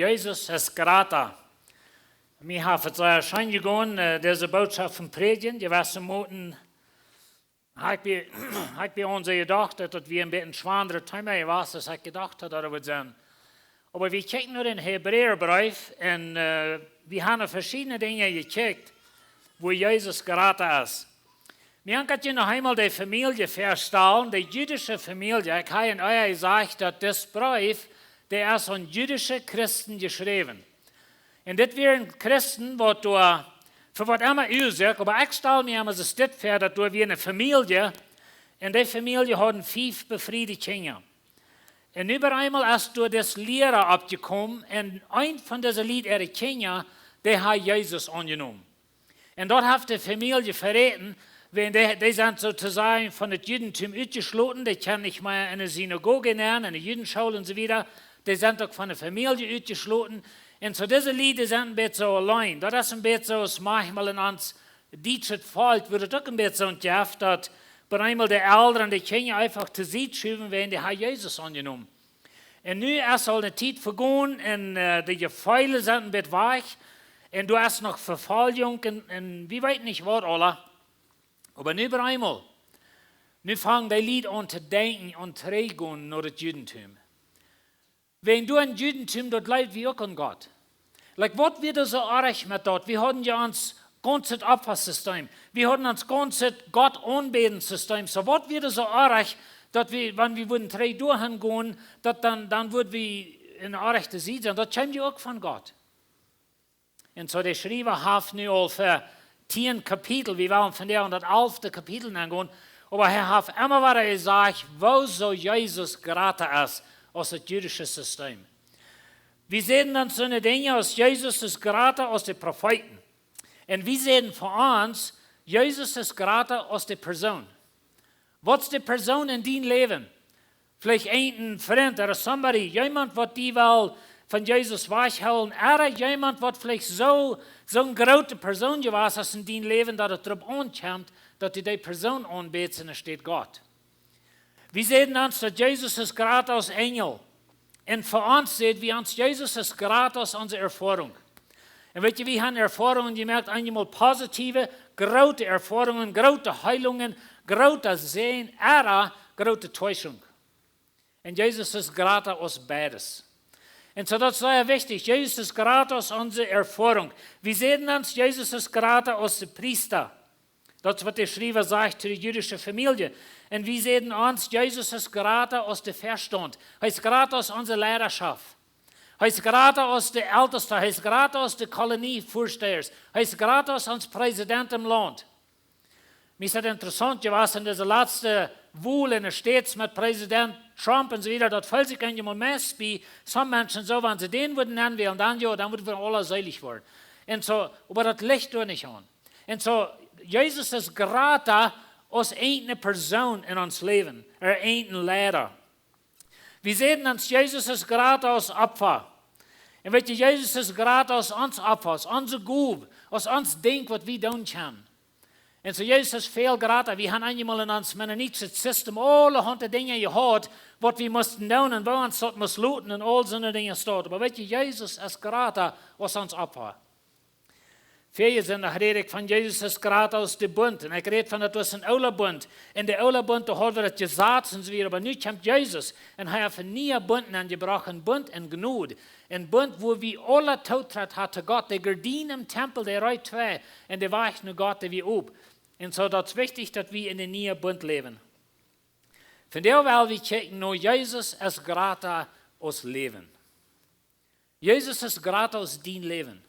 Jezus is gratis. Wir haben es schon gegangen, diese Botschaft von Predigen, die was zu moeten, habe ich bei uns gedacht, dass wir ein bisschen schwanere Thema was, als ich gedacht habe, darüber sein. Aber wir checken nur den Hebräerbrief und wir haben verschiedene Dinge gecheckt, wo Jesus gratis ist. Wir haben gerade noch einmal die Familie verstanden, die jüdische Familie. Ich habe euch gesagt, dass das Brief, der ist an jüdische Christen geschrieben. Und das wären Christen, die für was immer aussuchen, aber ich stelle mir immer das vor, dass wir eine Familie, und die Familie hat 5 befriedigte Kinder. Und über einmal ist durch das Lehrer abgekommen, und ein von diesen ihre Kinder, der hat Jesus angenommen. Und dort hat die Familie verraten, wenn die sind sozusagen von dem Judentum ausgeschlossen, die können nicht mehr in eine Synagoge lernen, in eine Judenschule und so weiter, die sind auch von der Familie ausgeschlossen. Und so diese Lieder sind ein bisschen so allein. Das ist ein bisschen so, dass manchmal in uns Deutschland fällt, wird es auch ein bisschen so gehabt, dass bei einmal die Eltern die Kinder einfach zu sich schieben, wenn die haben Jesus angenommen. Und nun ist eine Zeit vergangen und die Gefühle sind ein bisschen weich und du hast noch Verfolgung und wir weit nicht was alle. Aber nun bei einmal, nun fangen die Leute an zu denken und zu reagieren nach dem Judentum. Wenn du ein Judentum dort lebt, wie auch an Gott. Like, was wird so arg mit dort? Wir hatten ja uns ganzes Abwassersystem. Wir hatten uns ganzes Gott anbeten System. So was wird so arg, dass wir, wenn wir würden 3 durchgehen, dann würden wir in der rechten Seite sein. Das kommt ja auch von Gott. Und so der Schreiber hat nu all für 10 Kapitel, wir wollen von der 111. Kapitel angehen, aber er hat immer wieder gesagt, wo so Jesus gerade ist, aus dem jüdischen System. Wir sehen dann so eine Dinge aus Jesus ist gerade aus den Propheten. Und wir sehen von uns, Jesus ist gerade aus der Person. Was ist die Person in deinem Leben? Vielleicht ein Freund oder somebody, jemand, was die will von Jesus wegholen, oder jemand, was vielleicht so eine große Person gewesen ist in deinem Leben, dass es darauf ankommt, dass du die Person anbetest und es steht Gott. Wir sehen uns, dass Jesus ist gerade aus Engel. Und für uns sehen wir uns, Jesus ist gerade aus unserer Erfahrung. Und wisst ihr, wir haben Erfahrungen gemerkt, einmal positive, große Erfahrungen, große Heilungen, große Sehen, oder große Täuschung. Und Jesus ist gerade aus beides. Und so das ist sehr wichtig. Jesus ist gerade aus unserer Erfahrung. Wir sehen uns, Jesus ist gerade aus dem Priester. Das ist, was der Schreiber sagt zu der jüdischen Familie. Und wir sehen uns, Jesus ist gerade aus dem Verstand. Er ist gerade aus unserer Leidenschaft. Er ist gerade aus der Ältesten. Er ist gerade aus der Kolonievorstehers. Er ist gerade aus uns Präsident im Land. Mir ist das interessant gewesen, in dieser letzten Wahl in den States mit Präsident Trump und so weiter, das fällt sich eigentlich mal mehr bei. Some Menschen so, wenn sie den würden anwählen, dann würden wir alle selig werden. Und so, aber das liegt doch nicht an. Und so, Jesus ist gerade aus einer Person in uns Leben, einem Lehrer. Wir sehen uns, Jesus ist gerade aus Opfer. Und wisst ihr, Jesus ist gerade aus uns Opfer, aus unser Gut, aus uns Ding, was wir tun können. Und so, Jesus ist viel gerade. Wir haben einmal in uns mennonitischen System alle hundert Dinge gehabt, was wir mussten tun und wo uns dort muss looten und all so eine Dinge steht. Aber wisst ihr, Jesus ist gerade aus uns Opfer. Viele sind, da rede ich von Jesus ist gerade aus dem Bund. Und ich rede von, das ist ein alter Bund. In der alten Bund, da haben wir das gesagt und so weiter. Aber nun kommt Jesus. Und er hat einen neuen Bund angebracht. Ein Bund in Gnade. Ein Bund, wo wir alle Tautritt hatten Gott. Die Gardinen im Tempel, der reicht 2. Und der weicht nur Gott, der wie ob. Und so, das ist wichtig, dass wir in den neuen Bund leben. Von der weil wir checken, nur Jesus ist gerade aus Leben. Jesus ist gerade aus dein Leben.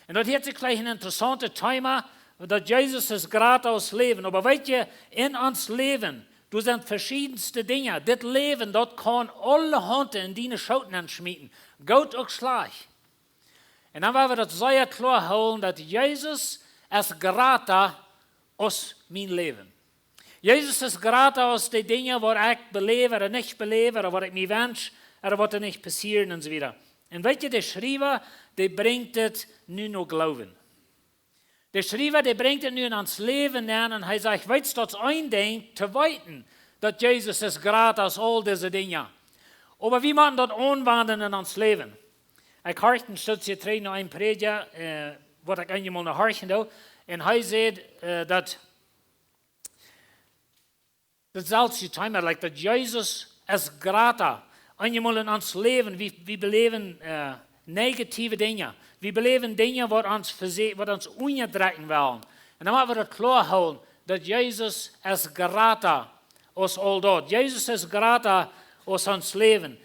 Und das hat sich gleich ein interessantes Thema, dass Jesus ist gerade aus Leben. Aber weißt ihr, in uns Leben, du sind verschiedenste Dinge. Das Leben, das kann alle Hunde in deine Schoten anschmieden. Gut auch schlecht. Und dann wollen wir das sehr klar holen, dass Jesus ist gerade aus mein Leben. Jesus ist gerade aus den Dingen, die ich belebe oder nicht belebe, oder was ich mir wünsche, oder was nicht passieren und so weiter. Und weißt ihr, der Schreiber, der bringt es nur noch Glauben. Der Schreiber, der bringt es nur ans Leben an und er sagt, weißt du, das ein Ding zu weiten, dass Jesus ist gerade aus all diese Dinge. Aber wie man das anwenden in uns Leben? Ik hoorde een stukje terug naar een prediker, wat ik eenmaal naar horen doe. En hij zei dat zelfs je timer, like dat Jezus is grata. Eenmaal in ons leven, we beleven negatieve dingen. We beleven dingen wat ons onderdrukken willen. En dan moeten we het klaar houden dat Jezus is grata ons al dat. Jezus is grata ons leven.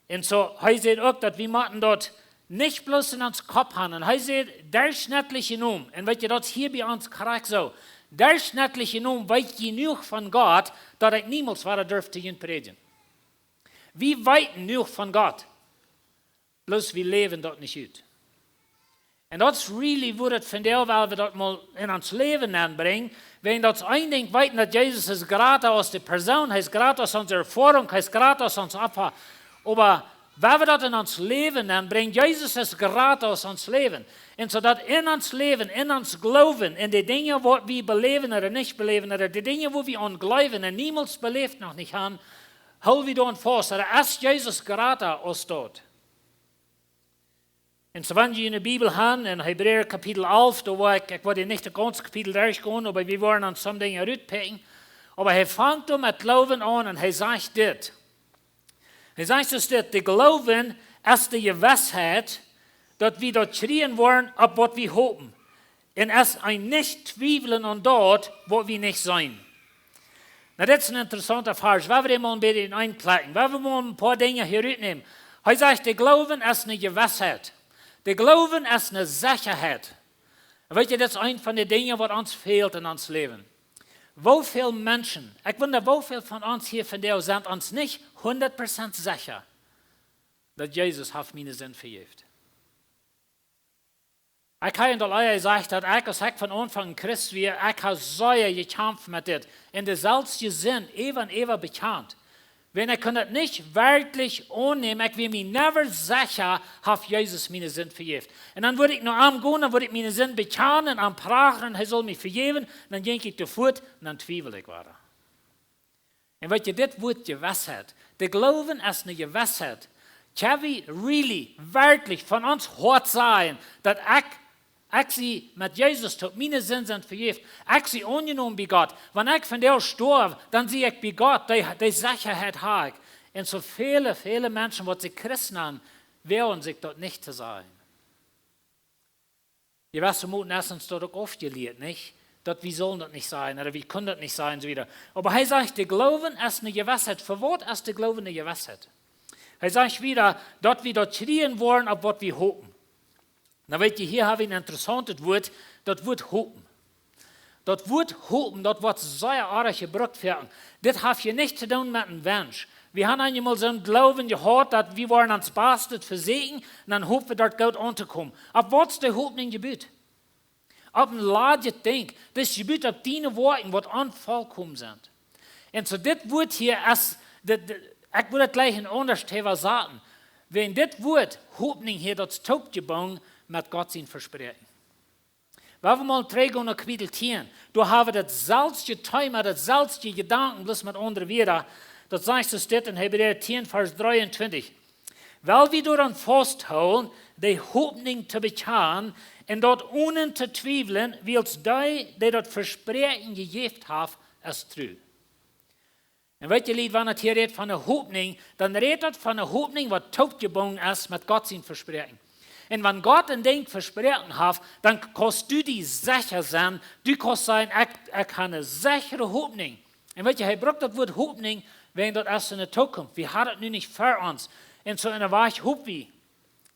En zo, hij zei ook dat we moeten dat niet bloß in ons kop hebben. Hij zei, durchschnittlich genomen, en weet je, dat is hier bij ons correct zo. Durchschnittlich genomen weet je genoeg van God, dat ik niemals waar durf te gaan predigen. We weten genoeg van God, bloß we leven dat niet uit. En dat is really wat het vandaag wel we dat mal in ons leven aanbrengen. Wenn dat één ding weten dat Jezus is grata als de persoon, hij is grata als onze ervaring, hij is grata als ons Opfer. Maar waar we dat in ons leven aanbrengen, Jezus is grata als ons leven. En zodat in ons leven, in ons geloven, in de dingen wat we beleven of niet beleven, de dingen waar we aan geloven en niemals beleefd nog niet gaan, houden we dan vast. Dat is Jezus grata als dat. En zo wanneer je in de Bibel gaan, in Hebräer kapitel 11, da war ik wilde niet de ganze kapitel durchgehen, maar we waren aan sommige dingen uitpikken. Maar hij vangt met geloven aan en hij zegt dit. Hij zegt dus dit, de geloven is de gewissheid dat we dat schreien worden op wat we hopen. En is een niet twijfelen aan dat wat we niet zijn. Nou, dit is een interessante vers. We willen een beetje in einplakken. We willen een paar dingen hier uitnemen. Hij zegt, de geloven is een gewissheid. De geloven is een zekerheid. En weet je, dat is een van de dingen wat ons veelt in ons leven. Hoeveel mensen, ik wonder hoeveel van ons hier vandaag zijn ons niet 100% zeker dat Jezus heeft mijn zin vergeeft. Ik heb al gezegd dat ik als ik van Anfang Christ weer, ik heb zeer gekämpft met dit. In dezelfde zin, even bekend. Wenn ich het nicht wirklich annehmen, ich will mich never sicher, hat Jesus meine Sinn vergeben. Und dann würde ich noch gehen, dann würde ich meine Sinn bekennen, und pragen, er soll mich vergeben, dann gehe ich zu Fuß, und dann zweifle ich wieder. Und weet je, dit wordt Gewissheit. De Glauben ist eine Gewissheit. Kann wir really, wirklich von uns hart sein, dass ich sie mit Jesus tut, meine Sünden sind vergeben. Ich sie angenommen bei Gott. Wenn ich von der sterbe, dann sehe ich bei Gott, die Sicherheit habe ich. Und so viele Menschen, die sich Christen nennen, wehren sich dort nicht zu sein. Die weißt du, ist uns dort auch oft gelehrt, nicht? Dass wir sollen das nicht sein, oder wir können das nicht sein, so wieder. Aber er sagt, der Glauben ist eine Gewissheit. Für was ist der Glauben eine Gewissheit? Er sagt wieder, dass wir dort schreien wollen, auf was wir hoffen. Nou weet je, hier hebben we een interessant woord, dat woord hopen. Dat woord hopen, dat wordt zeer aardig gebruikt werden. Dit heeft je niet te doen met een wens. We hebben eenmaal zo'n geloven gehad, dat we waren ons best het verzekeren, en dan hopen we dat Gott aan te komen. Op wat is de hoop in gebied? Op een laatje denk, dat is gebied op 10 woorden, wat onvolkomen zijn. En zo dit woord hier is, ik wil het gleich in anders zeggen. Wenn dit woord, hoopning hier, dat is toepgebogen, met God zijn versprechen. We hebben mal teruggaan naar kapitel 10. Daar hebben we datzelfde thema, datzelfde gedanken, bloß met andere woorden. Dat zegt dus dit in Hebräer 10, vers 23. Weil wir daran festhouden, de hoopning te bekennen, en dat ohne te twijfelen, wils die dat versprechen gegeven heeft, is true. En weet je, lied, wanneer het hier redt van een hoopning, dan redt het van een hoopning wat toegebogen is met God zijn versprechen. En wanneer God een ding versprochen heeft, dan kannst du die zeker zijn. Du kannst zijn, ik heb een zekere hoopning. En weet je, hij gebruikt dat woord hoopning, wenn dat is in de toekomst. We hadden het nu niet voor ons. En zo in de weg hoop we.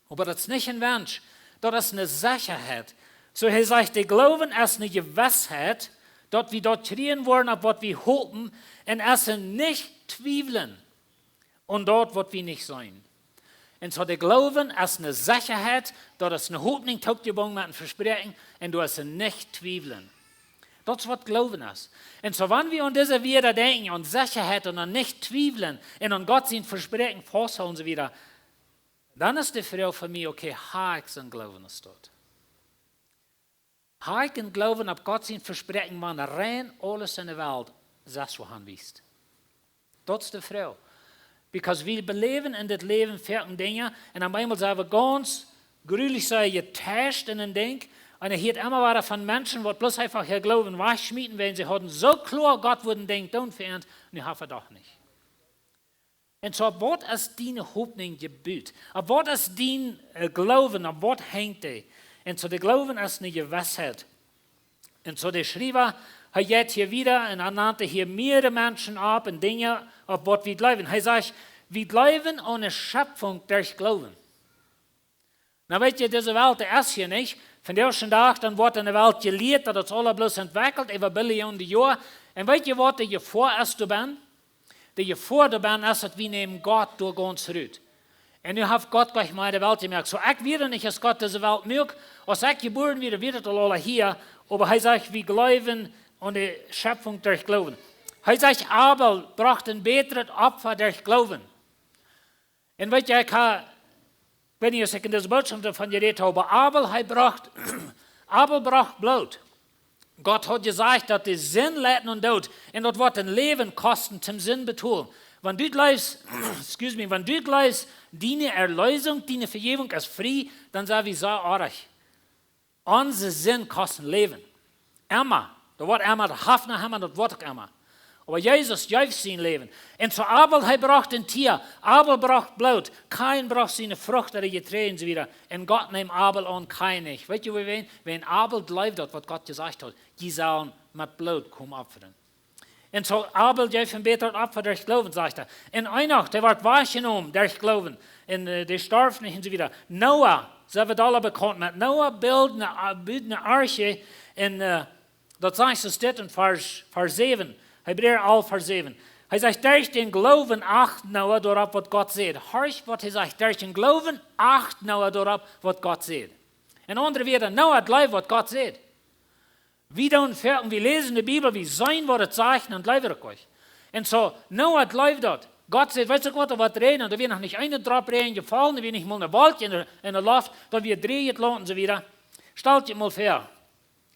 Maar dat is niet een wens. Dat is een zekerheid. Zo hij zegt, de geloven is een gewissheid, dat we dat schreien worden op wat we hopen, en is een niet twijfelen aan dat wat we niet zijn. En zo de geloven is een zekerheid, dat is een hoopning toegebogen met een versprechen, en dat is een niet twijfelen. Dat is wat geloven is. En zo wanneer we aan deze weer denken, aan zekerheid en aan niet twijfelen, en aan God zijn versprechen vasthouden, zo wieder, dan is de vraag voor mij, oké, ha ik zijn geloven is dat? Ha ik een geloven op God zijn versprechen, maar rein alles in de wereld, zes we gaan wist. Dat is de vraag. Because wir beleven in das Leben fertige Dinge und am einmal sind wir ganz gruwelig sein getäuscht in ein Ding. Und hört immer wieder von Menschen, die bloß einfach hier glauben, was schmieden, wenn sie hatten so klar, Gott würde denken, tun für uns, und ich habe doch nicht. Und so, was ist deine Hoffnung gebüht? Was ist dein Glauben, auf was hängt der? Und so, der Glauben ist eine Gewissheit. Und so, der Schreiber hat jetzt hier wieder, und er nannte hier mehrere Menschen ab und Dinge, auf was wir glauben. Er sagt, wir glauben an eine Schöpfung durch Glauben. Na, weet je, diese Welt ist hier nicht. Von der ersten Tag, dann wird in der Welt gelehrt, dass das alles bloß entwickelt, über Billionen Jahre. Und weet je, was der Gefahr ist, du bist? Der Gefahr, du bist, ist, dass wir nehmen Gott durch uns rührt. Und nu hat Gott gleich mal die Welt gemerkt. So, ich will nicht, dass Gott diese Welt mögt. Als ich geboren werde, wird es alle hier. Aber er sagt, wir glauben an die Schöpfung durch Glauben. Er sagt, Abel brachte ein besseres Opfer durch Glauben. Und weet je, ich weiß nicht, was ich in dieser Botschaft davon geredet habe, aber Abel braucht Blut. Gott hat gesagt, dass die Sinn leiten und Tod, und das wird ein Leben kosten zum Sinn betonen. Wenn du glaubst, deine Erlösung, deine Vergebung ist frei, dann sage ich so ehrlich, unser Sinn kostet Leben. Immer. Das wird immer, das Hafner haben, das wird auch immer. Aber Jesus gibt sein Leben. Und so Abel, er braucht ein Tier. Abel braucht Blut. Kein braucht seine Frucht oder Getreide und so wieder. Und Gott nimmt Abel an, kein nicht. Weißt du, wenn Abel glaubt hat, was Gott gesagt hat, die sollen mit Blut kommen opfern. Und so Abel gibt ein besseres Opfer durch Glauben, sagt er. Und einer, der wird wahrgenommen durch Glauben. Und der starb nicht und so wieder. Noah, so wird alle bekannt mit. Noah bildet eine Arche. Und das sagt es dit in Vers 7. Hebräer 11, Vers 7. Er sagt, durch den Glauben acht Noah darauf, was Gott sieht. Hörst, was er sagt, durch den Glauben acht Noah darauf, was Gott sieht. In anderen Worten, Noah glaubt, was Gott sieht. Wir lesen die Bibel, wie sein Wort zeichnen und glauben euch. Und so, Noah glaubt dort. Gott sagt, weißt du was, da wird Regen, da wird noch nicht eine Tropfen Regen gefallen, da wird nicht mal eine Wolke in der Luft, da wird drehen und so wieder. Stellt dir mal vor,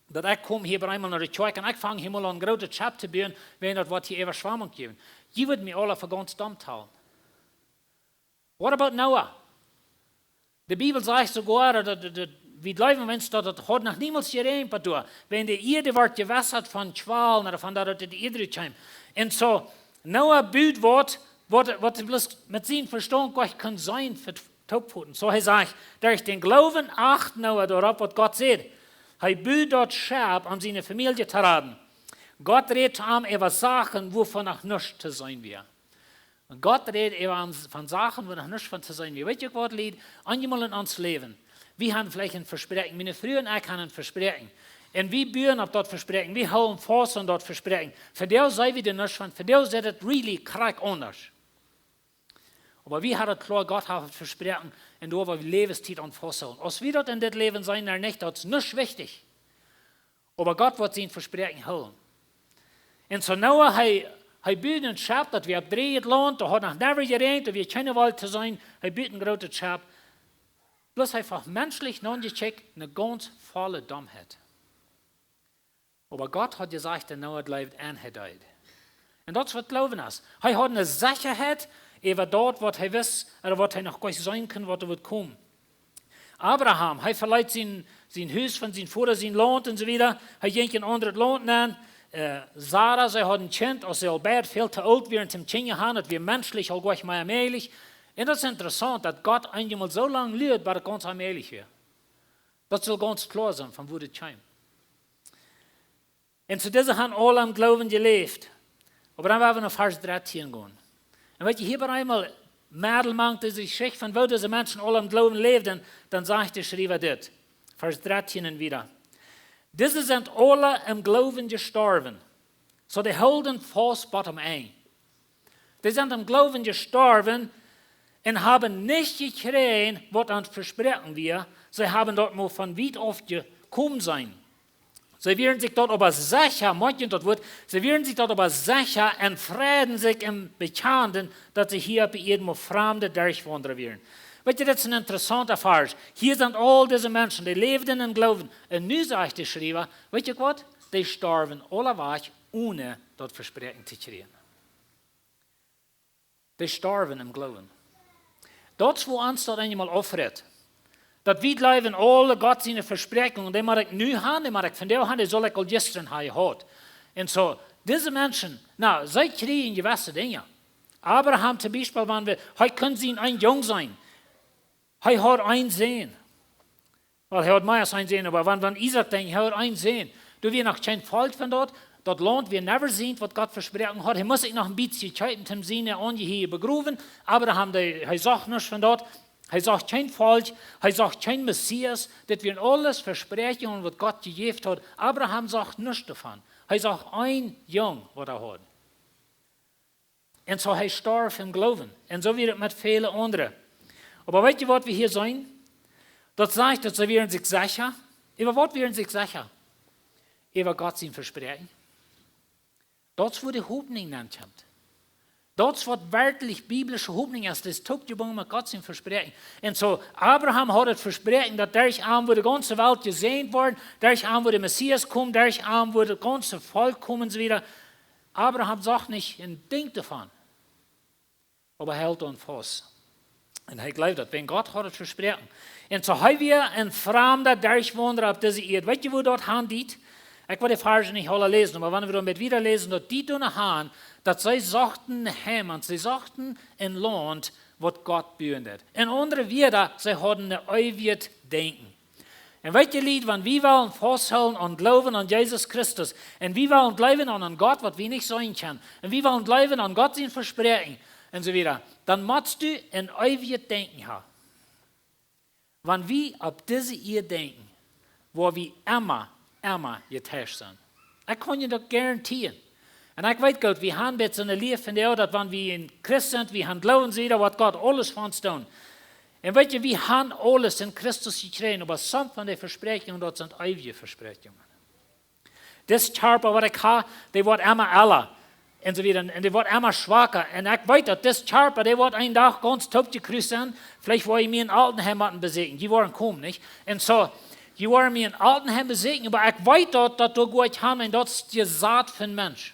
dat ich komme hier einmal naar de kerk en ik fange hier mal an grote Schab te bauen, wenn das wat hier Überschwemmung geben. Die würden mir alle für ganz dumm tun. What about Noah? Die Bibel sagt sogar, dass wir glauben, wenn es das hat noch niemals geregnet, wenn die Erde wird gewässert von Schwalen oder von der Erde kommt. Und so, Noah baut was bloß mit seinem Verstand gar kann sein für Topfuten. So er sagt, durch den Glauben acht Noah darauf, was Gott sieht. Er baut dort Schab, um seine Familie zu retten. Gott redet ihm über Sachen, wovon noch nichts zu sein wir. Und Gott redet von Sachen, wo noch nichts von zu sein wir. Weißt du, was liegt? Einmal in uns Leben. Wir haben vielleicht ein Versprechen. Meine Früher und ich haben ein Versprechen. Und wir bühren auf das Versprechen. Wir halten fast an das Versprechen. Für die sei wir nichts von. Für die ist es really krass anders. Aber wir haben klar, Gott hat das Versprechen, und da wir Lebenszeit und Fosseln. Als wir dort in das Leben sein oder nicht, das ist nicht wichtig. Aber Gott wird sein Versprechen halten. Und so Noah, er baut ein Schab, das wir abdreht lohnt, da hat noch never geregnet, da wir keine Welt zu sein, er baut ein großes Schab. Bloß einfach menschlich non-gecheckt, eine ganz volle Dummheit. Aber Gott hat gesagt, der Noah bleibt angedeiht. Und das wird Glauben ist. Er hat eine Sicherheit, über dort, was er weiß, oder was er noch gar nicht sein kann, was er wird kommen. Abraham, er verleiht sein Haus von seinem Vater, sein Land und so wieder. Er ging ein anderes Land an. Sarah, sie hat ein Kind, als sie albeit viel zu alt während zum Kind haben, dass wir menschlich auch gleich mal allmählich. Und das ist interessant, dass Gott einmal so lange lebt, weil er ganz allmählich wird. Das soll ganz klar sein, von wo das kommt. Und zu dieser haben alle am Glauben gelebt. Aber dann werden wir nach Vers 13 gehen. Und wenn je hier einmal Mädel macht, die sich schicht von wo diese Menschen alle am Glauben leben, dann sagt der Schreiber das. Vers 13 wieder. Diese sind alle im Glauben gestorben. So die halten fast bottom ein. Die sind im Glauben gestorben und haben nicht gekriegt, was uns versprechen wir. Sie haben dort mal von weit auf gekommen sein. Sie werden sich dort aber sicher, sie werden sich dort aber sicher und Frieden sich im Bekannten, dass sie hier bei jedem Fremden durchwandern werden. Weißt du, das ist ein interessanter Vers. Hier sind all diese Menschen, die lebten im Glauben. Und nun sagt der Schreiber, weißt du was? Die starben alle weg, ohne das Versprechen zu kriegen. die starven im Glauben. Dort, wo uns das einmal aufredet, dat wir glauben, alle Gott seine Versprechungen, die mag ich nu haben, die mag ich von der haben, die soll ich al gestern haben. Und so, diese Menschen, sie kriegen gewisse Dinge. Abraham zum Beispiel, wenn wir, können sie ein Jung sein. Hat ein Sehen. Weil hat mehr als ein Sehen, aber wenn Isaac denkt, hat ein Sehen. Du wirst noch kein Volk von dort, das Land wir never sehen, was Gott versprochen hat. Er muss sich noch ein bisschen Zeit im Sinne hier begraben. Abraham, er sagt nichts von dort. Er sagt kein Volk, er sagt kein Messias. Das wir alles Versprechungen, was Gott gegeben hat. Abraham sagt nichts davon. Er sagt ein Jung, was er hat. Und so er starb im Glauben. Und so wird es mit vielen anderen. Aber weißt du, was wir hier sehen? Das sagt, dass sie werden sich sicher. Über was werden sich sicher? Über Gott sein Versprechen. Das, wo die Hoffnung genannt hat. Das, was wirklich biblische Hoffnung ist, das tut die mit Gott sein Versprechen. Und so, Abraham hat das Versprechen, dass durch Arm, wo die ganze Welt gesehen wird, durch Arm, wo der Messias kommt, durch Arm, wo das ganze Volk kommen so wieder. Abraham sagt nicht ein Ding davon. Aber er hält uns fast. Und er glaubt das, wenn Gott hat das Versprechen. Und so haben wir ein Fremder durchwandert auf diese Erde. Weißt du, wo dort handelt? Ich will die Verse nicht alle lesen, aber wenn wir damit wieder lesen, dass die tun haben, dass sie sagten Heimat, sie sagten ein Land, was Gott bühndet. Und andere wieder, sie hatten ein ewiges Denken. Und weißt du, Lied, wenn wir wollen festhalten und glauben an Jesus Christus, und wir wollen glauben an Gott, was wir nicht sein können, und wir wollen glauben an Gott sein Versprechen, und so wieder, dann musst du ein ewiges Denken haben. Wenn wir auf diese Erde denken, wo wir immer getäuscht sind. Ich kann dir das garantieren. Und ich weiß Gott, wir haben jetzt eine Lehre von der, dass wenn wir in Christus sind, wir haben glauben sie, was Gott alles von uns tut. Und weißt du, wir haben alles in Christus gekriegt, aber some von den Versprechungen dort sind ewige Versprechungen. Das Körper, was ich habe, der wird immer älter. Und so wieder, und der wird immer schwacher. Und ich weiß, dass das Körper, der wird einen Tag ganz top gegrüßt sein. Vielleicht wollen wir in Altenheim besiegen. Die wollen kommen, nicht? Und so, die wollen mir in Altenheim besiegen, aber ich weiß dort, dass du gut haben, und das ist die Saat für den Mensch.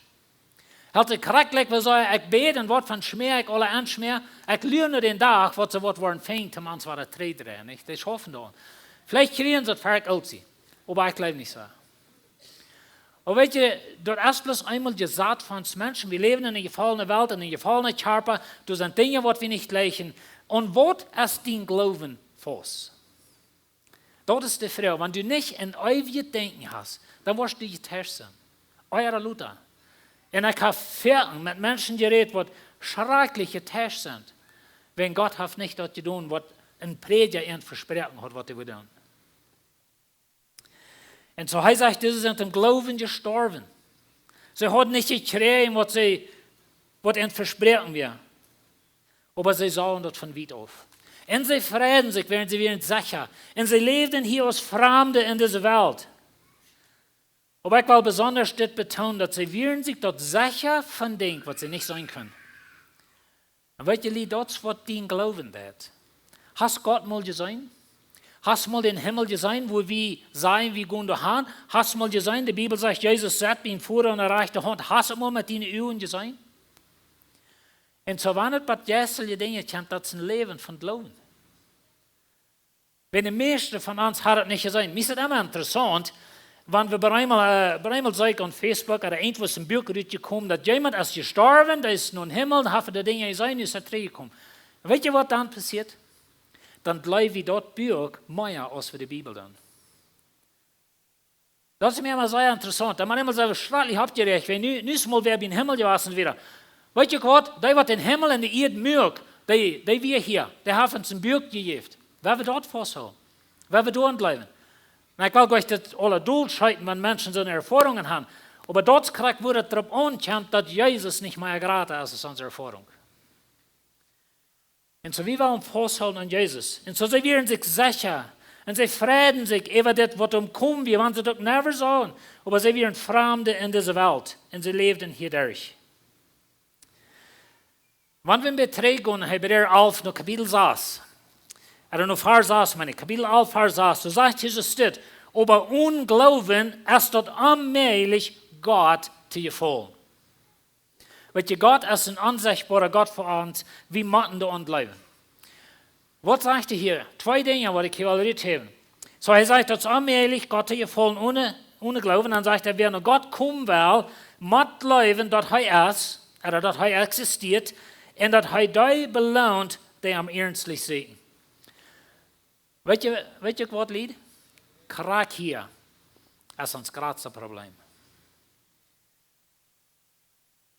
Halt ich korrekt, wir sagen, ich bete ein Wort von Schmer, ich alle anschmer, ich lerne den Tag, was sie wollen fängt, um uns was zu drehen, nicht? Das hoffen da. Vielleicht kriegen sie es fertig aus, aber ich glaube nicht so. Aber weißt du, dort ist bloß einmal die Saat von uns Menschen, wir leben in einer gefallenen Welt, in einer gefallenen Körper, das sind Dinge, die wir nicht leisten. Und was ist dein Glauben fast? Das ist die Frage. Wenn du nicht ein ewiges Denken hast, dann wirst du getäuscht sein. Eure Luther. Und ich habe Vierten mit Menschen geredet, die schrecklich getäuscht sind, wenn Gott hat nicht das getan, was ein Prediger ihnen versprochen hat, was sie tun. Und so heißt es, sie sind im Glauben gestorben. Sie haben nicht gekriegt, was ihnen versprochen wird. Aber sie sahen das von weit auf. Und sie freuen sich, während sie wieder sicher. Und sie leben hier als Fremde in dieser Welt. Aber ich will besonders das betonen, dass sie werden sich dort sicher von Dingen, was sie nicht sein können. Und weißt du, das ist, was dein Glauben tut. Hast Gott mal gesehen? Hast du mal den Himmel gesehen, wo wir sein, wie gehen dahin? Hast du mal gesehen, die Bibel sagt, Jesus sagt, bin vor und erreichte Hand. Hast du mal mit deinen Augen gesehen? Und so waren es bei jährlichen Dingen, das ist ein Leben von Glauben. Wenn die meisten von uns hat es nicht gesehen. Mir ist es immer interessant, wenn wir bei einmal sagen auf Facebook oder irgendwo ist ein Buch gekommen, dass jemand ist gestorben, der ist nun im Himmel, da haben die Dinge gesehen, ist er zurückgekommen. Weißt du, was dann passiert? Dann bleibt wie dort Buch mehr als für die Bibel dann. Das ist mir immer sehr interessant. Da man immer sagt, schrecklich habt ihr recht, wenn nicht mal wer im Himmel gewesen wieder. Weißt du was, der wird den Himmel und die Erde mögen, die wir hier, der hat uns ein Buch gegeben. Wer wird dort festhalten? Wer wird dort bleiben? Und ich will euch das alle durchschreiten, wenn Menschen so eine Erfahrungen haben. Aber dort kriegt wurde darauf ankommt, dass Jesus nicht mehr gratis ist als unsere Erfahrung. Und so wir wollen festhalten an Jesus. Und so sie werden sich sicher. Und sie freuen sich über das, was umkommt. Wir wollen sie doch never sagen. Aber sie werden Fremde in dieser Welt. Und sie leben hier durch. Wenn wir beträgen, Hebräer 11, noch Kapitel 6. Oder noch Vers 6, meine Kapitel 11, Vers 6. So sagt Jesus steht, aber Unglauben ist dort allmählich Gott zu gefallen. Weet je, Gott ist ein unsichtbarer Gott für uns. Wie machen wir uns leben? Was sagt er hier? 2 Dinge, die ich hier already habe. So, er sagt, das ist allmählich, Gott gefallen ohne Glauben. Dann sagt er, wer nur Gott kommen will, muss leben, dass er ist, oder dass er existiert, und dass er die belohnt, die am ernstlich sehen. Weet je wat lied? Krak hier ist ons grootste Problem.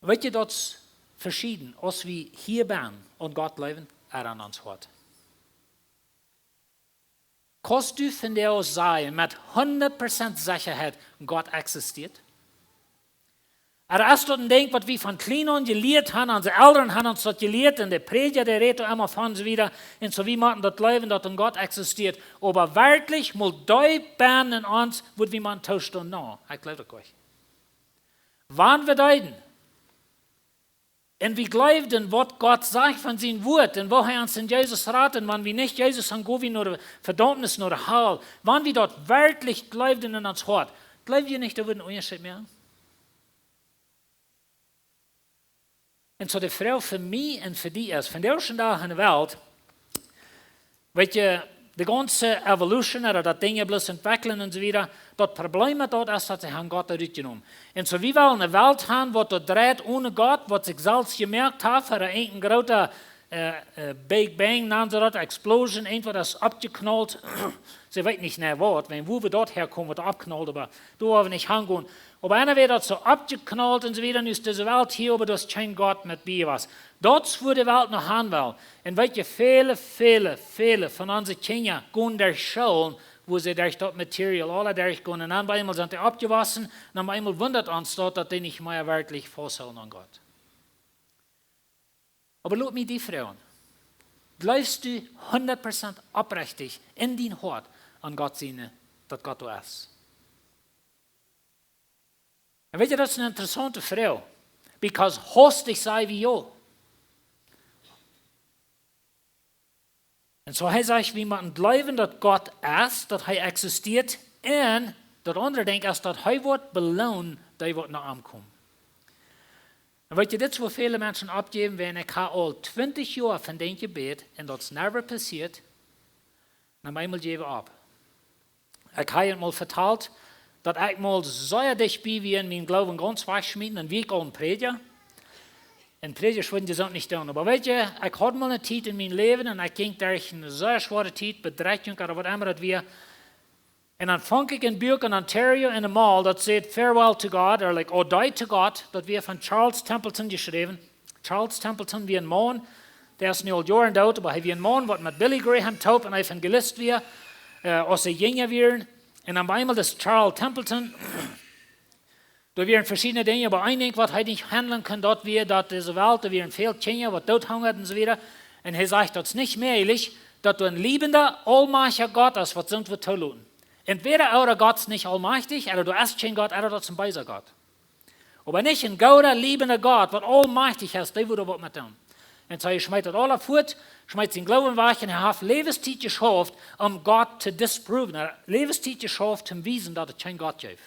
Weet je, dat is verschieden, als wir hier zijn und Gott leben, an uns hat. Kannst du von dir aus sagen, mit 100% Sicherheit, Gott existiert? Aber ist das ein Ding, was wir von klein an gelehrt haben, unsere Eltern haben uns das gelehrt, und der Prediger, der redet immer von uns wieder, und so wie man das leben, dass ein Gott existiert. Aber wirklich, mal die Band in uns, wird wie man tauscht und noch. Ich glaube das euch. Wann wir deuten? Und wir glauben, was Gott sagt von seinem Wort, und wo er uns in Jesus raten, wenn wir nicht Jesus haben, gehen wir nur Verdammnis, nur Hall. Wann wir dort wirklich glauben in uns Hort, glauben wir nicht, da wird ein Unterschied mehr. Und so die Frau für mich und für die ist, von der ersten Tag in der Welt, weet je, die ganze Evolution, oder das Dinge bloß entwickeln und so weiter, das Problem dort ist, dass sie Gott rausgenommen. Und so wie wir eine Welt haben, wo dort dreht ohne Gott, was ich selbst gemerkt habe, für ein großer Big Bang, nennen sie das, Explosion, irgendwas das abgeknallt. Sie weiß nicht mehr was, wenn wo wir dort herkommen, wird abknallt, aber da haben wir nicht hingehen. Aber einer wird das so abgeknallt und so weiter, und ist diese Welt hier, aber das ist kein Gott mit bei was. Das wo die Welt noch haben will. Und weil je viele von unseren Kindern gehen durch Schulen, wo sie durch das Material alle durchgehen, und dann einmal sind die abgewaschen, und dann einmal wundert uns dort, dass die nicht mehr wirklich vorstellen an Gott. Aber schau mich die Frauen. Glaubst du 100% aufrichtig in dein Hort an Gott sehen, dass Gott da ist? Und weet je, das ist eine interessante Frau. Because hostig sei wie ja. Und so sagt, wie man glauben, dass Gott ist, dass er existiert, und das andere denkt ist, dass er wird belohnen, die wird nach ihm kommen. Und weet je, dit is wat viele Menschen abgeben, wenn ich al 20 Jahre von dem Gebet, und das ist never passiert, dann einmal gebe ich ab. Ich habe mal vertelt, dass ich mal sehr dicht bin, wie in meinem Glauben ganz wegschmieden, und wie ich auch ein Prediger. Ein Prediger schwindet das auch nicht tun. Aber weet je, ich hatte mal eine Zeit in meinem Leben, und ich ging durch eine sehr schwere Zeit, Bedrächtigung oder was immer das war. Und dann fand ich ein Buch in Ontario in einem Mall, das sagt Farewell to God, oder like Die to God, das wird von Charles Templeton geschrieben. Charles Templeton wie ein Mann, der ist nicht all Jahren tot, aber er wie ein Mann, was mit Billy Graham taub und er gelist wird, als er jünger wird. Und dann einmal das Charles Templeton, da wären verschiedene Dinge, aber ein Ding, was er nicht handeln kann, dort wir, dass diese Welt, da wären viele Kinder, was dort hängen und so weiter. Und er sagt, das ist nicht möglich, dass du ein liebender, allmächtiger Gott ist, was sind wir tun. Entweder oder Gott ist nicht allmächtig, oder du hast kein Gott, oder du bist ein böser Gott. Aber nicht ein guter, liebender Gott, was allmächtig ist, der würde was mit tun. Und so er schmeißt das alles fort, schmeißt den Glauben weg, und er hat Lebenszeit geschafft, Gott zu disproven. Er hat Lebenszeit geschafft, um zu wissen, dass es kein Gott gibt.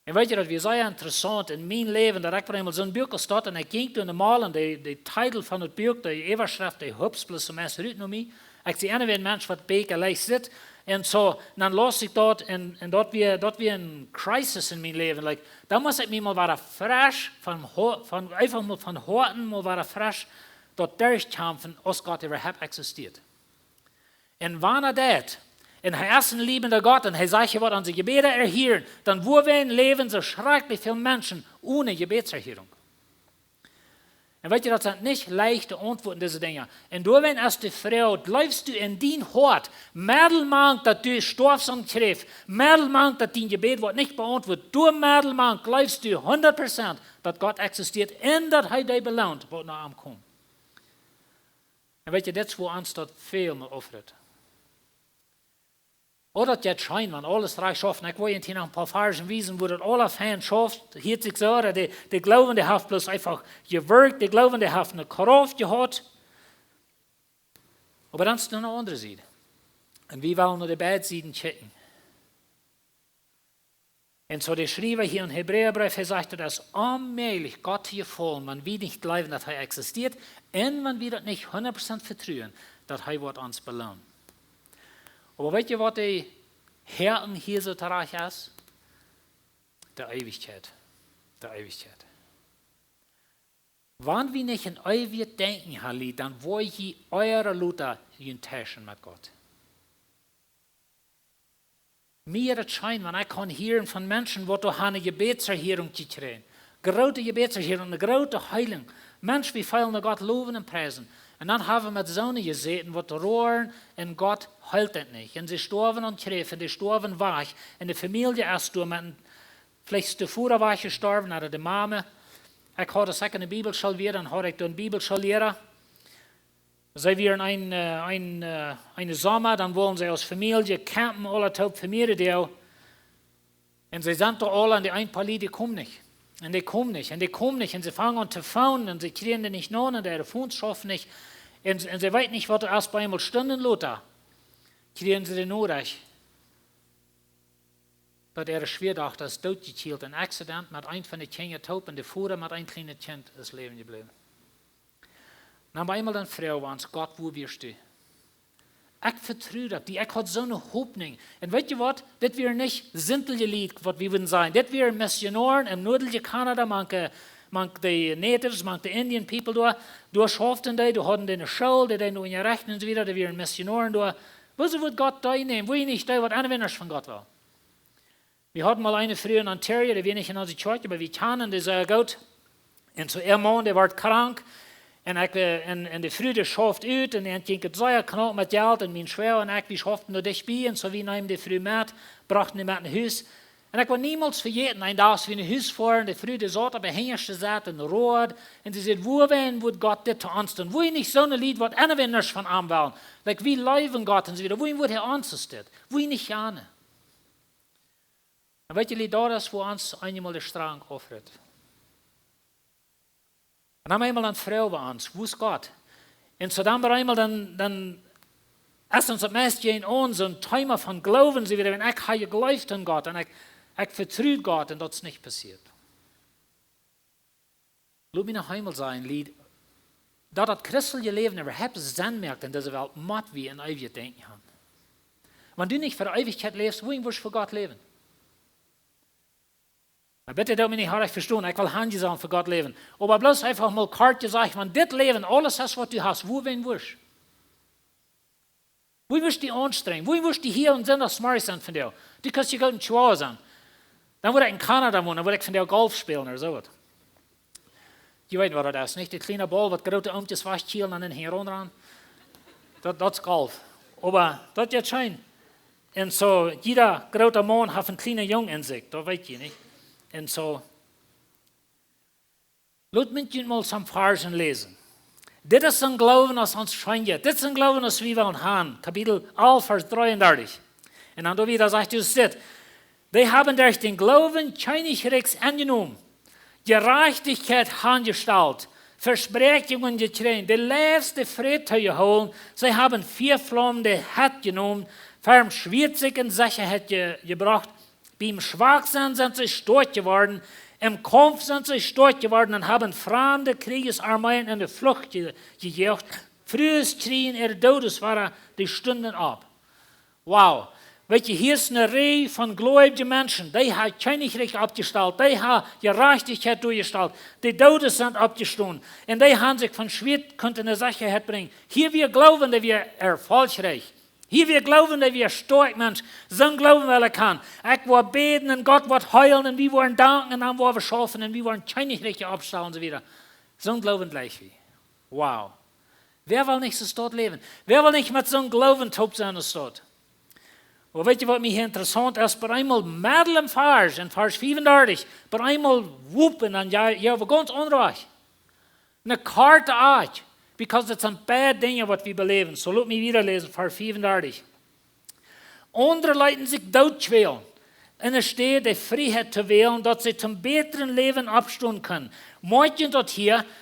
Und weet je, dat was sehr interessant in mijn leven, dat ik einmal so ein Buch gestart und ich ging durch mal und der Titel von dem Buch, die Überschrift, die hübsch bloß so meist rüht noch mich. Ich sehe einer wie ein Mensch, was bei gleich sitzt. Und so, dann las ich dort, und dort wie ein Crisis in meinem Leben. Like, da muss ich mich mal wieder frisch, einfach mal von Horten mal wieder frisch, dort durchkämpfen, als Gott überhaupt existiert. Und wenn er das, und er ist ein liebender Gott, und er sagt, er wird unsere Gebete erhören, dann wo wir leben so schrecklich viele Menschen ohne Gebetserhörung. Und weißt du, das sind nicht leichte Antworten, diese Dinge. Und du, wenn als die Frau, bleibst du in dein Hort, Mädelmann, dass du Stoffsang triffst, Mädelmann, dass dein Gebet wird nicht beantwortet, du Mädelmann, bleibst du 100%, dass Gott existiert, und dass er dich belohnt, was nach ihm kommt. Und weißt du, das ist, wo uns das viel mehr offert. Oder das jetzt scheint, wenn alles drei schaffen. Ich wollte hier noch ein paar Versen wiesen, wo das alle Fans schafft. Hier sich so, die glauben, die haben bloß einfach gewirkt, die glauben, die haben eine Kraft gehabt. Aber dann ist noch eine andere Seite. Und wir wollen nur die beiden Seiten checken. Und so der Schreiber hier im Hebräerbrief, er sagte, dass allmählich Gott hier voll, man will nicht glauben, dass er existiert, und man will das nicht 100% vertrauen, dass er wird uns belohnen. Aber weißt ihr, was die Herren hier so traurig ist? Der Ewigkeit. Der Ewigkeit. Wenn wir nicht in ewig denken, Halli, dann wollen ihr eure Luther täuschen mit Gott. Mir das scheint, wenn ich kann hören von Menschen, die durch eine Gebetserhörung kriegen. Große Gebetserhörung, eine große Heilung. Menschen, wie viel Gott loben und preisen. Und dann haben wir mit Sohnen gesehen, die rohren und Gott heilt das nicht. Und sie sterben und treffen, die sterben wach. Und die Familie ist durch, vielleicht der Vater war gestorben, oder die Mama. Ich habe das in der Bibelschule wieder, dann habe ich durch die Bibelschule lehrer. Sie wären eine Sommer, dann wollen sie als Familie campen, alle top Familie. Und sie sind doch alle, und die ein paar Leute kommen nicht. Und die kommen nicht, und die kommen nicht, und sie fangen an zu fahren, und sie kriegen die nicht noch, und ihre Funds schaffen nicht. Und sie wissen nicht, was erst bei einmal Stunden Lothar. Kriegen sie den Notreich. Dat ihre Schwerdochter ist doodgekillt, ein Accident mit einem von den Kindern tot, und der Vater mit einem kleinen Kind ist leben geblieben. Dan bij eenmaal een vrouw wans, God, wo wirst du? Ik vertrouw dat, ik had zo'n hoopning. En weet je wat, dit weer niet zintelje lied wat we willen zijn. Dit weer missionaren in noordelijke Canada, mank de natives, mank de Indian people door schoften die, die hadden de school, die nu in je rechten en zo wieder, die weer missionaren door. Wo wird Gott da nehmen? Wo nicht da, was Anwenders von Gott will? Wir hatten mal eine früher in Ontario, die wir nicht in unsere Kirche, aber wir kennen, die sehr gut. Und so ihr Mann, der war krank. En de vrienden schoft uit en dan ging het zeer knap met geld en mijn schwer en we schoften er dichtbij en zo we namen de vriend met, brachten hem met een huis. En ik wil niemals vergeten, een dag we een huis voor en de vrienden zaten bij hengerste zaten in rood en ze zeiden, wo wird Gott dit te ons doen? Wo je niet zo'n lied wat aanwenders van aanwellen? Like wie leven Gott en zo wieder, wo je wordt hij ons dit? Wo je niet gaan? En weet jullie, dat is voor ons eenmaal de strang offert. En dan eenmaal een vrouw bij ons, wo ist Gott? En zo dan eenmaal dan is ons het meest in ons een thema van geloven, ze weer, ik heb geloofd in Gott en ik vertrouw Gott en dat is niet passiert. Laat me nog eenmaal zeggen, lied, dat het christelijke leven überhaupt zin merkt in deze wereld, moet we in eeuwigheid denken gaan. Wenn du nicht für die Ewigkeit lebst, wohin willst du für Gott leben? Bitte, dat me niet hard verstehen, ich will handjes aan für Gott leben. Aber bloß einfach mal kort gesagt, wenn dit Leben alles ist, was du hast, wohin willst du? Wohin willst du dich anstrengen? Wohin willst du hier und sind das smart sein von dir? Du kannst dich gut in Chihuahua sein. Dann würde ich in Kanada wohnen, dann würde ich von dir Golf spielen oder so. Je weet wat dat is, niet? Die kleine bal, wat grote oomtjes vastkielen en dan hier rondgaan. Dat is Golf. Aber dat is schön. En zo, jeder grote man heeft een kleine jong in zich, dat weet je niet. En zo. Laat me je mal some Versen lesen. Dit is een geloven als ons schijnt. Dit is een geloven als wie willen gaan. Kapitel 11, vers 33. En dan wieder sagt Jesus dit. Die haben durch den Glauben Königreichs angenommen, Gerechtigkeit handgestellt, Versprechungen getreten, die letzte Friede geholt. Sie haben 4 Flammen der Hat genommen, für schwierigen Sicherheit gebracht. Beim Schwachsein sind sie stark geworden, im Kampf sind sie stark geworden und haben fremde Kriegesarmeen in die Flucht gejagt. Frühes Kriegen ihre Todesfahrer die Stunden ab. Wow. Weet je, hier ist eine Reihe von gläubigen Menschen, die haben Königreich abgestellt, die haben Gerechtigkeit durchgestellt, die Todes sind abgestoßen und die haben sich von Schwert in die Sicherheit bringen. Hier wir glauben, dass wir erfolgreich. Hier wir glauben, dass wir stark Menschen, so glauben wir kann. Ich will beten und Gott wird heulen und wir wollen danken und dann wollen wir schaffen und wir wollen Königreich abstellen und so wieder. So glauben gleich wie. Wow. Wer will nicht so dort leben? Wer will nicht mit so einem Glauben top sein als dort? Maar weet je wat mij interessant is? Bij eenmaal middel in vers 35, bij eenmaal woepen en ja, we gaan onrecht. Een kaarte uit, because it's een bad dingen wat we beleven. So laat me weer lezen, vers 35. Anderen leiden zich doodschwelen. En er steht, de vrijheid te wählen, dat ze zum besseren Leben abstunden können. Meint je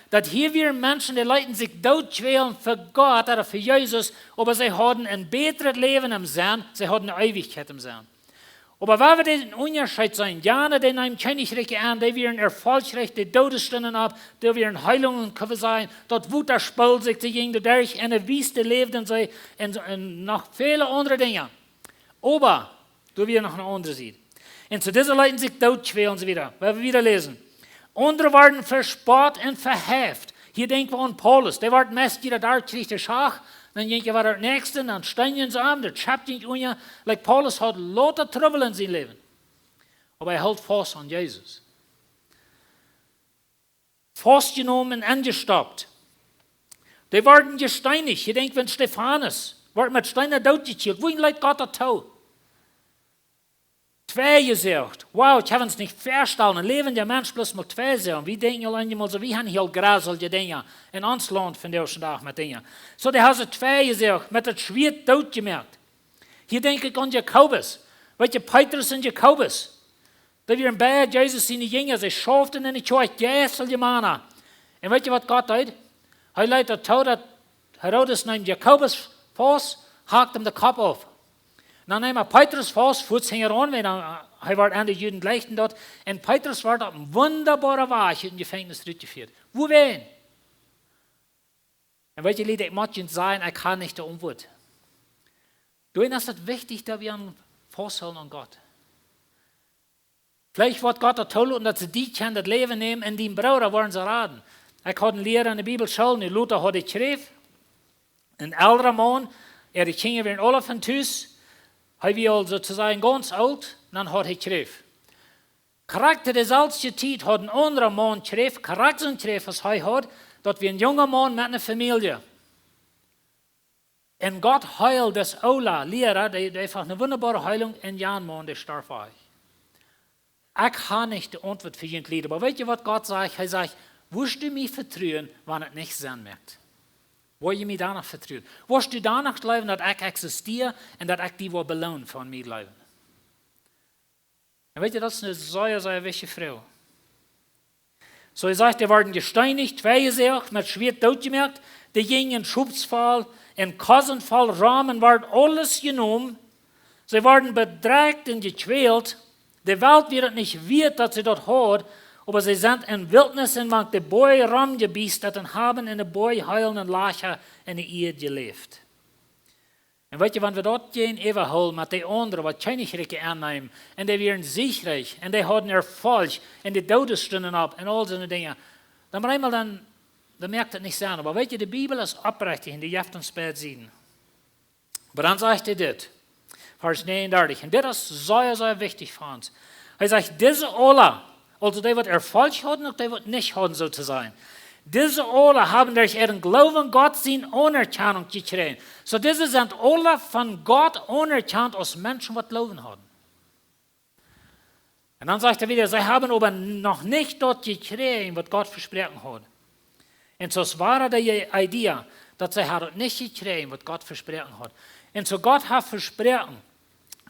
dat hier weer Menschen, die leiden sich doodschwelen für Gott oder für Jesus, aber sie haben ein besseres Leben im Sinn, sie haben eine Ewigkeit im Sinn. Aber wenn wir den Unterschied sein, jene, die in einem Königreich an, die werden erfolgreich, die Todesstunden ab, die werden Heilungen können sein, dort wo der Spul sich die ging durch, in der Wüste lebt und noch viele andere Dinge. Aber, da wir noch eine andere sehen. Und zu diesen Leuten sich tot quälen sie wieder, weil wir wieder lesen. Andere werden verspott und verheft. Hier denken wir an Paulus, der wird meist jeder da, kriegt der Schach, dann denken wir der Nächste, dann stehen sie an, der schafft ihn unter. Like Paulus hat lauter Trouble in seinem Leben. Aber er hält fast an Jesus. Festgenommen und angestoppt. Die werden gesteinigt. Ihr denkt, wenn Stephanus wird mit Steinen totgekillt, wohin leidt Gott das Tod? 2 gesagt, wow, ich habe uns nicht verstanden. Ein lebender Mensch bloß mit 2 sagen. Wir denken allein mal so, wir haben hier graselige Dinge in uns Land von der ersten Tag mit Dingen. So, der hat 2 gesagt, mit das Schwert tot gemerkt. Hier denke ich an Jakobus. Weißt du, Petrus und Jakobus. Da wir bei Jesus seine Jünger, sie schafften in die Kirche, gästelige Männer. Und weißt du, was Gott tut? Er leitet der Tod, Herodes nimmt Jakobus fast, hakt ihm den Kopf auf. Dann nehmen wir Petrus fast, führt ihn an, wenn er wird an die Juden gleichen dort. Und Petrus wird auf eine wunderbare Weise in den Gefängnis zurückgeführt. Wo wen? Und welche Lieder, ich muss Ihnen sagen, er kann nicht der Umwelt. Darum ist es wichtig, dass wir uns festhalten an Gott. Vielleicht wird Gott das toll und dass sie die können das Leben nehmen, in dem Bruder wollen sie raten. Ich hatte einen Lehrer in der Bibelschule, die Luther hat geschrieben, ein älterer Mann, die Kinder werden alle von Tüß, er war sozusagen ganz alt, dann hat er geschrieben. Charakter des alten Zeit hat ein anderer Mann geschrieben, Charakter und geschrieben, was er hat, dass wir ein junger Mann mit einer Familie. Und Gott heilt das Ola, Lehrer, der einfach eine wunderbare Heilung in Jan Mann, der starb war. Ich kann nicht die Antwort für jeden Lied, aber weißt du, was Gott sagt? Er sagt, wirst du mich vertrauen, wenn es nicht sein wird? Will je mich danach vertrauen? Wirst du danach glauben, dass ich existiere und dass ich die belohnen von mir leben? Und weißt du, das ist eine sehr, sehr wichtige Frau. So, er sagt, die werden gesteinigt, 2 gesagt, mit Schwert totgemerkt, die gingen in Schubsfall, in Kassenfall, Rahmen, werden alles genommen, sie werden bedrängt und gequält, die Welt wird nicht wert, dass sie dort hat, aber sie sind in Wildnis und man die Boy rumgebiestet und haben in der Boy heilenden Lacher in der Erde gelebt. Und weißt du, wenn wir dort gehen, überholen mit den anderen, was Königreiche annehmen, und die werden siegreich, und die haben Erfolg, und die Todesstunden ab, und all so Dinge, dann einmal dann merkt das nicht sein. Aber weißt du, die Bibel ist aufrichtig, und die Jaft uns spät sehen. Aber dann sagt er das, Vers 39, und das ist sehr, sehr wichtig für uns. Er sagt, diese alle, also die, die Erfolg haben und die, die nicht haben, so zu sein. Diese alle haben durch ihren Glauben Gott seine Anerkennung gekriegt. So diese sind alle von Gott anerkannt als Menschen, die Glauben haben. Und dann sagt er wieder, sie haben aber noch nicht dort gekriegt, was Gott versprochen hat. Und so war die Idee, dass sie nicht gekriegt, was Gott versprochen hat. Und so Gott hat versprochen,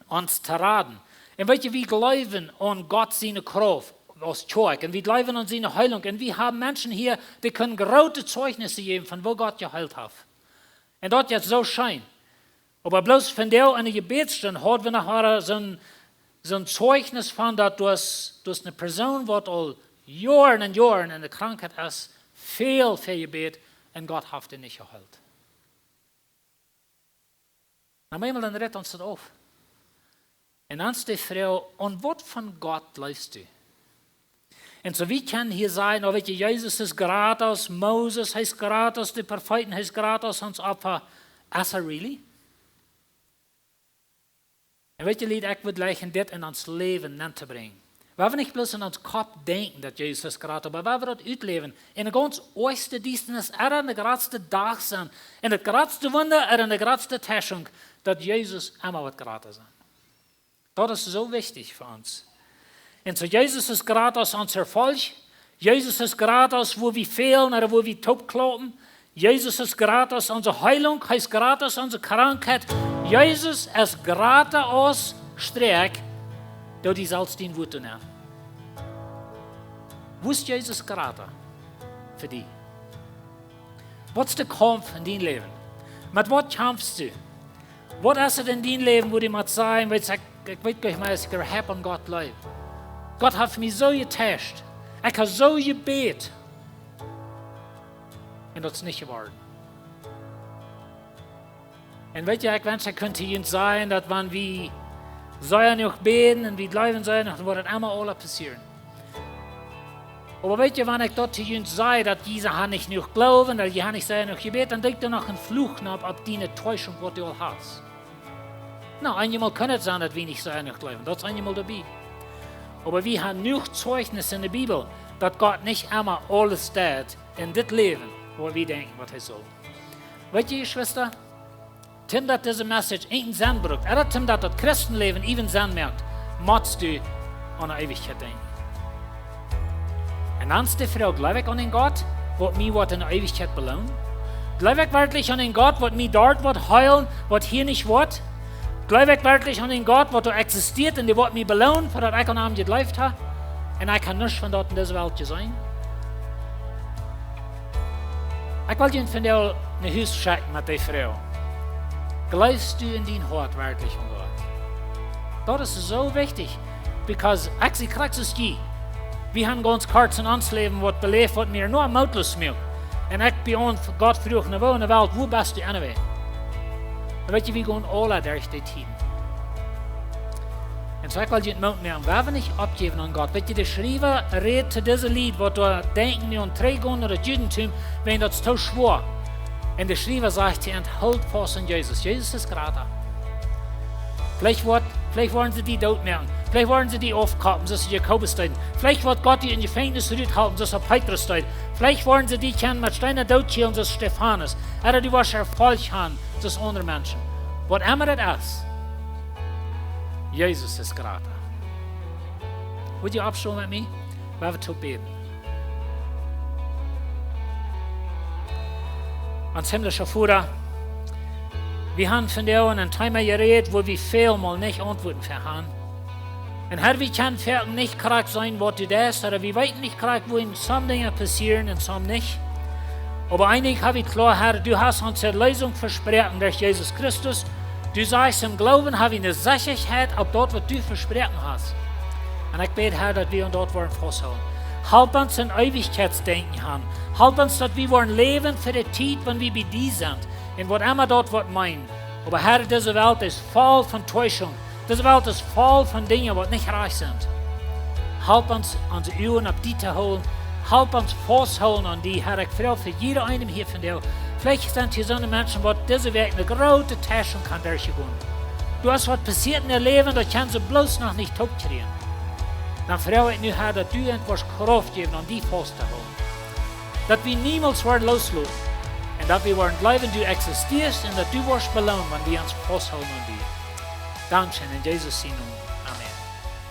uns zu raten. Und weißt du, wir glauben an Gott seine Kraft als Kirche. Und wir glauben an seine Heilung. Und wir haben Menschen hier, die können große Zeugnisse geben, von wo Gott geheilt hat. Und dort jetzt so scheint. Aber bloß von der in der Gebetsstunde hat wir nachher so ein Zeugnis von, dass eine Person, die all Jahren und Jahren in der Krankheit ist, viel gebet und Gott hat ihn nicht geheilt. Na manchmal dann redet uns das auf. Und dann ist die Frau, und was von Gott läufst du? Und so wie kann hier sein, oh, weißt du, Jesus ist gratis, Moses ist gratis, die Propheten ist gratis, uns Opfer. Is er really? Und weißt du, Lied, ich würde gleich das in uns Leben bringen. Weil wir nicht bloß in uns Kopf denken, dass Jesus ist gratis, aber weil wir das ausleben. In der ganz obersten Dienst ist er in der größten Tag sein, in der größten Wunder, in der größten Täuschung, dass Jesus immer was gratis ist. Das ist so wichtig für uns. Und so Jesus ist gratis unser Erfolg. Jesus ist gratis, wo wir fehlen oder wo wir topkloppen. Jesus ist gratis unsere Heilung, heißt gratis unsere Krankheit. Jesus ist gratis aus Streck, der die sollst den Wut nehmen. Wo ist Jesus gratis für dich? Was ist der Kampf in deinem Leben? Mit was kämpfst du? Was ist es in deinem Leben, wo du mal sagen, weil weet gleich mal, als ik heb aan God leef. God heeft mij zo getest. Ik heb zo gebeten. En dat is niet geworden. En weet je, ik wens, ik kunt hier zijn, dat wanneer we zijn nog beten en we blijven zijn, dan wordt het allemaal alles passeren. Aber weet je, wanneer ik dat hier zei, dat diese han nicht noch geloven, dat je han nicht zijn nog gebeten, dan denk je nog een vloek op die Täuschung, wat je al hast. Nou, eenmaal kan het zijn dat we niet zijn nog geloven, dat is eenmaal dabei. Aber wir haben genug Zeugnis in der Bibel, dass Gott nicht einmal alles steht in das Leben, wo wir denken, was er soll. Weet je, Schwester, Tim, dat diese Message einen Sinn bringt, oder Tim, dat das Christenleben even Sinn merkt, musst du an der Ewigkeit denken. En dan is de vraag, geloof ik aan een God, wat mij wordt in de Ewigkeit belohnt? Geloof ik wirklich an een God, wat mij dort wordt heilen, wat hier nicht wordt? Geloof ik wirklich an een God, wat er existiert en die wordt mij belohnt, voordat ik aan hem geleefd heb? En ik kan niets van dat in deze wereld zijn? Ik wil je vandaag een huis schicken met die vrouw. Geloofst du in dein Hart wirklich an Gott? Dat is zo wichtig, because ik krijg es je. We haben ganz kurz in ons leven wat beleefd wat meer nur moutlos meer. En ik bij ons God vroeg, nou wo in de wereld, wo bist du anyway? En weet je, we gaan alle durch die Tiden. En zo ik wil je het mout merken, we niet opgeven aan God. Weet je, de Schrijver redt zu diesem Lied, wat we denken aan teruggaan naar het Judentum, wenn dat zo schwer. En de Schrijver sagt, je houd vast aan Jezus. Jezus is gratis. Vielleicht wollen sie die dood merken. Vielleicht wollen sie die aufkappen, dass sie Jakobus steht. Vielleicht wird Gott die in die Gefängnis zurückhalten, dass er Petrus steht. Vielleicht wollen sie die kennen mit Steinen dood killen, dass Stephanus. Oder die was Erfolg haben, dass andere Menschen. Was immer das ist, Jesus ist gratis. Wollt ihr abstehen mit mir? Wir werden zu beten. Ans himmlische Vater, wir haben von dir einen Thema geredet, wo wir vielmal nicht Antworten für haben. Und Herr, wir können vielleicht nicht korrekt sein, was du das, oder wir wissen nicht korrekt, wo in some Dinge passieren und some nicht. Aber eigentlich habe ich klar, Herr, du hast uns eine Lösung versprochen durch Jesus Christus. Du sagst, im Glauben habe ich eine Sicherheit auf dort, was du versprochen hast. Und ich bete, Herr, dass wir uns dort festhalten. Help uns in Ewigkeitsdenken haben. Help uns, dass wir leben für die Zeit, wenn wir bei dir sind. Und was immer dort meinen. Aber Herr, diese Welt ist voll von Täuschung. Diese Welt ist voll von Dingen, die nicht reich sind. Help uns, unsere Ohren auf die zu holen. Help uns festhalten an die, Herr. Ich frage für jeden einen hier von dir. Vielleicht sind hier so Menschen, die diese Weg eine große Täuschung kann durchgehen. Du hast was passiert in ihr Leben, das können sie bloß noch nicht topkriegen. Dann frage ich nu, Herr, dass du etwas Kraft geben, um die festzuhalten. Dass wir niemals loslassen. Und dass wir bleiben, du existierst und dass du wirst belohnt, wenn wir uns festhalten an dir. Dankeschön in Jesus' Namen.